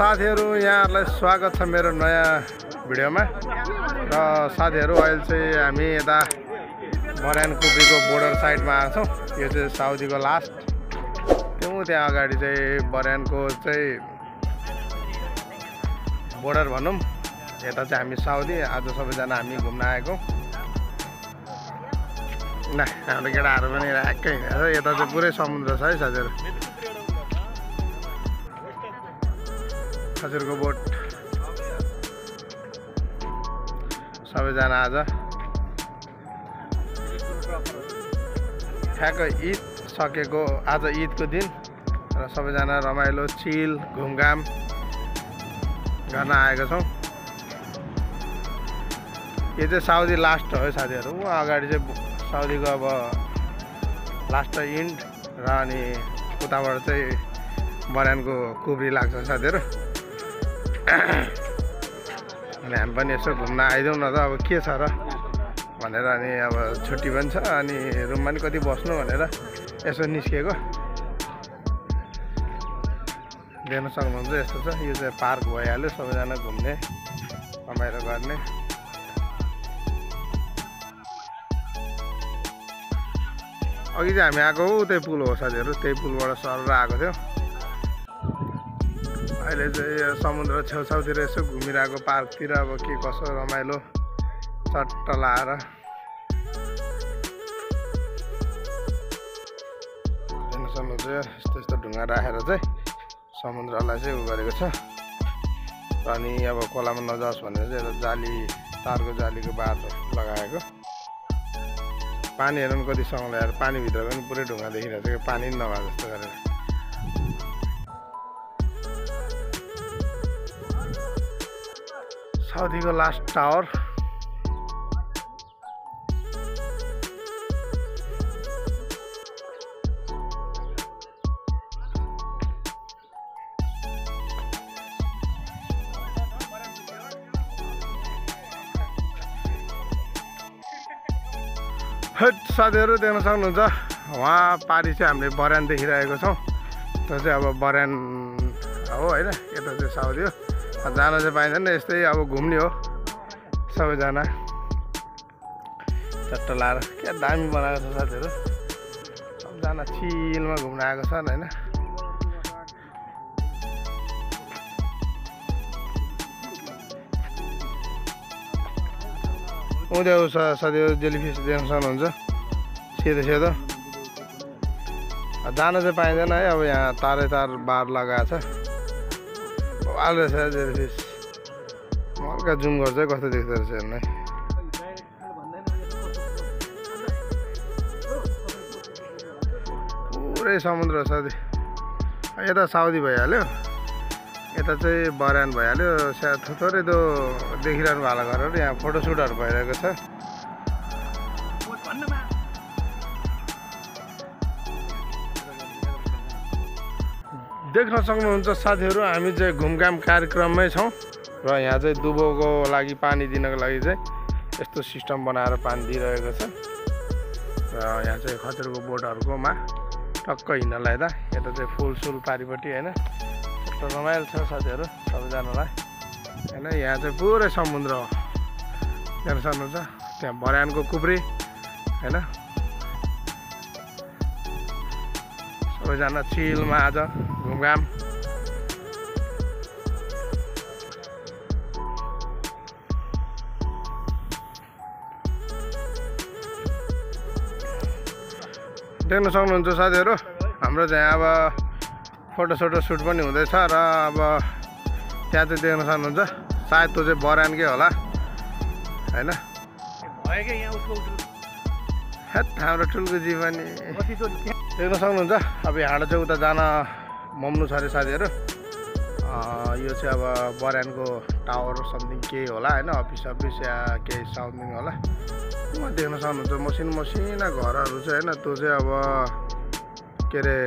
साथीहरु यहाँहरुलाई स्वागत छ मेरो नयाँ भिडियोमा र साथीहरु अहिले चाहिँ हामी यता बर्यान कुब्रीको बोर्डर साइडमा आएको छौं। यो चाहिँ साउदीको लास्ट त्यहाँ अगाडि चाहिँ बर्यानको चाहिँ बोर्डर भनौं। यता चाहिँ हामी साउदी आज सबैजना हामी घुम्न आएको। न हाम्रो केटाहरु पनि राक्कै यता चाहिँ पुरै समुद्र छ है साथीहरु। हजुरको बोट सबैजना आज ठ्याक्क ईद सकेको आज ईदको दिन र सबैजना रमाइलो चिल घुमघाम गर्न आएको छौं। यो चाहिँ साउदी लास्ट हो साथीहरु। वहाँ अगाडि चाहिँ साउदीको अब लास्ट इन्ड र अनि उताबाट चाहिँ बर्यानको कुब्री लाग्छ साथीहरु। अनि हामी पनि यसो घुम्न आइदेऊ न त अब के छ र भनेर अनि अब छुट्टी पनि छ अनि रुममा नि कति बस्नु भनेर यसो निस्केको। देख्न सक्नुहुन्छ यस्तो छ। यो चाहिँ पार्क भइहाल्यो सबैजना घुम्ने रमाइलो गर्ने। अघि चाहिँ हामी आएको त्यही पुल हो साथीहरु। त्यही पुलबाट सरेर आएको थियो। अहिले चाहिँ समुद्र छेउछाउतिर यसो घुमिरहेको पार्कतिर अब के कसो रमाइलो चट्ट लाएर यस्तो ढुङ्गा राखेर चाहिँ समुद्रलाई चाहिँ उ गरेको छ। अनि अब खोलामा नजाओस् भनेर चाहिँ एउटा जाली तारको जालीको बार लगाएको। पानी हेर्नु कति सँगले आएर पानीभित्र पनि पुरै ढुङ्गा देखिरहेको छ। पानी नभए जस्तो गरेर साउदीको लास्ट टावर। साथीहरु देख्न सक्नुहुन्छ वहाँ पारी चाहिँ हामीले बर्यान देखिरहेको छौं। त्यो चाहिँ अब बर्यान हो हैन। यता चाहिँ साउदी हो। जान चाहिँ पाइँदैन यस्तै अब घुम्ने हो सबैजना चट्ट लाएर। क्या दामी बनाएको छ साथीहरु। सबजना चिलमा घुम्न आएको छन् हैन। उद्यो साथीहरु जेलीफिस देख्न सक्नुहुन्छ सेतो सेतो। जान चाहिँ पाइँदैन है। अब यहाँ तारै तार बार लगाएको छ। बवाल रहेछ जेलीफिस। हल्का जुम गर्छ कस्तो देख्दो रहेछ हेर्नु है। पुरै समुद्र साथी। यता साउदी भइहाल्यो यता चाहिँ बर्यान भइहाल्यो। थोरै त्यो देखिरहनु भएको घरहरू यहाँ फोटोसुटहरू भइरहेको छ। देख्न सक्नुहुन्छ साथीहरु हामी चाहिँ घुमघाम कार्यक्रममै छौं र यहाँ चाहिँ दुबोको लागि पानी दिनको लागि चाहिँ यस्तो सिस्टम बनाएर पानी दिइरहेको छ। र यहाँ चाहिँ खचरको बोटहरुकोमा टक्क हिँड्नलाई त यता चाहिँ फुलसुल पारिपट्टि हैन यस्तो रमाइलो छ साथीहरु सबैजनालाई हैन। यहाँ चाहिँ पुरै समुद्र हो देख्न सक्नुहुन्छ। त्यहाँ बर्यानको कुब्री हैन। सबैजना चिलमा आज घुमघाम। देख्न सक्नुहुन्छ साथीहरु हाम्रो चाहिँ अब फोटो सुट पनि हुँदैछ र अब त्यहाँ चाहिँ देख्न सक्नुहुन्छ सायद त्यो चाहिँ बर्यानकै होला हैन। हाम्रो ठुल्को जीवनी देख्न सक्नुहुन्छ। अब यहाँ चाहिँ उता जान मम्नु छ अरे साथीहरु। यो चाहिँ अब बर्यानको टावर समथिङ केही होला हैन। अफिस या केही समथिङ होला। वहाँ देख्न सक्नुहुन्छ मसिना घरहरू चाहिँ हैन। त्यो चाहिँ अब के अरे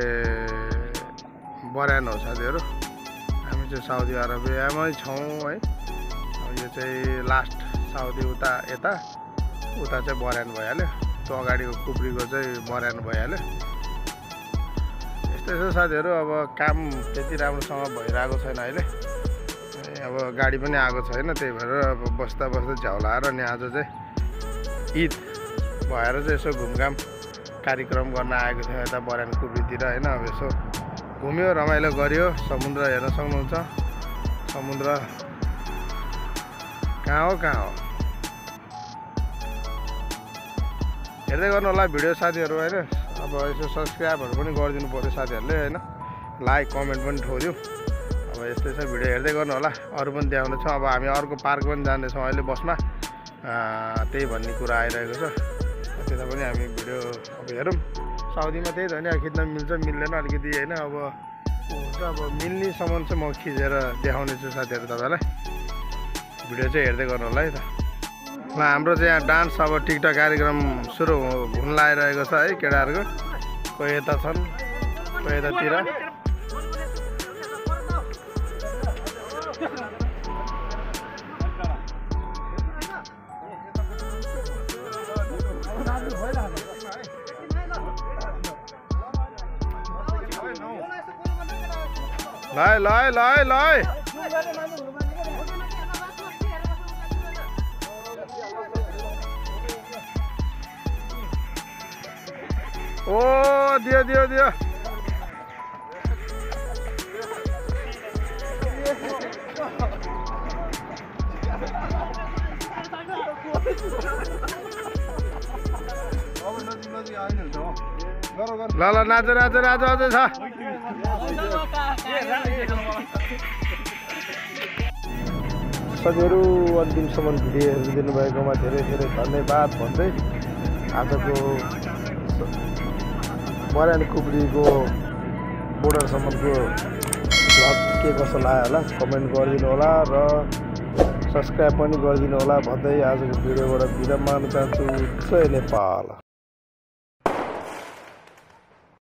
बर्यान हो साथीहरु। हामी चाहिँ साउदी अरबियामै छौं है। यो चाहिँ लास्ट साउदी उता यता उता चाहिँ बर्यान भइहाल्यो। त्यो अगाडिको कुब्रीको चाहिँ बर्यान भइहाल्यो। यस्तै छ साथीहरु। अब काम त्यति राम्रोसँग भइरहेको छैन अहिले। अब गाडी पनि आएको छैन, त्यही भएर अब बस्दा बस्दा झ्याउलाएर नि आज चाहिँ ईद भएर चाहिँ यसो घुमघाम कार्यक्रम गर्न आएको थियौँ यता बरान कुबरीतिर होइन। अब यसो घुम्यो, रमाइलो गऱ्यो। समुद्र हेर्न सक्नुहुन्छ, समुद्र कहाँ हो हेर्दै गर्नु होला भिडियो साथीहरू होइन। अब यसो सब्सक्राइबहरू पनि गरिदिनु पऱ्यो साथीहरूले होइन, लाइक कमेन्ट पनि ठोक्यो। अब यस्तै छ, भिडियो हेर्दै गर्नु होला। अरू पनि देखाउनेछौँ। अब हामी अर्को पार्क पनि जाँदैछौँ अहिले बसमा, त्यही भन्ने कुरा आइरहेको छ। त्यता पनि हामी भिडियो अब हेरौँ। साउदीमा त्यही त नि, खिच्न मिल्छ मिल्दैन अलिकति होइन। अब हुन्छ, अब मिल्नेसम्म चाहिँ म खिचेर देखाउने छु साथीहरू तपाईँलाई। भिडियो चाहिँ हेर्दै गर्नु होला है त। ल हाम्रो चाहिँ यहाँ डान्स अब टिकटक कार्यक्रम सुरु हुन लागिरहेको छ है। केटाहरूको कोही यता छन्, कोही यतातिर। लाइ ओ दियो ल नाच अझै छ। साथीहरू अन्तिमसम्म भिडियो हेरिदिनु भएकोमा धेरै धेरै धन्यवाद भन्दै आजको बरान कुबरीको बोर्डरसम्मको भ्लग के कसो लाग्यो होला कमेन्ट गरिदिनु होला र सब्सक्राइब पनि गरिदिनु होला भन्दै आजको भिडियोबाट बिदा माग्न चाहन्छु। जय नेपाल।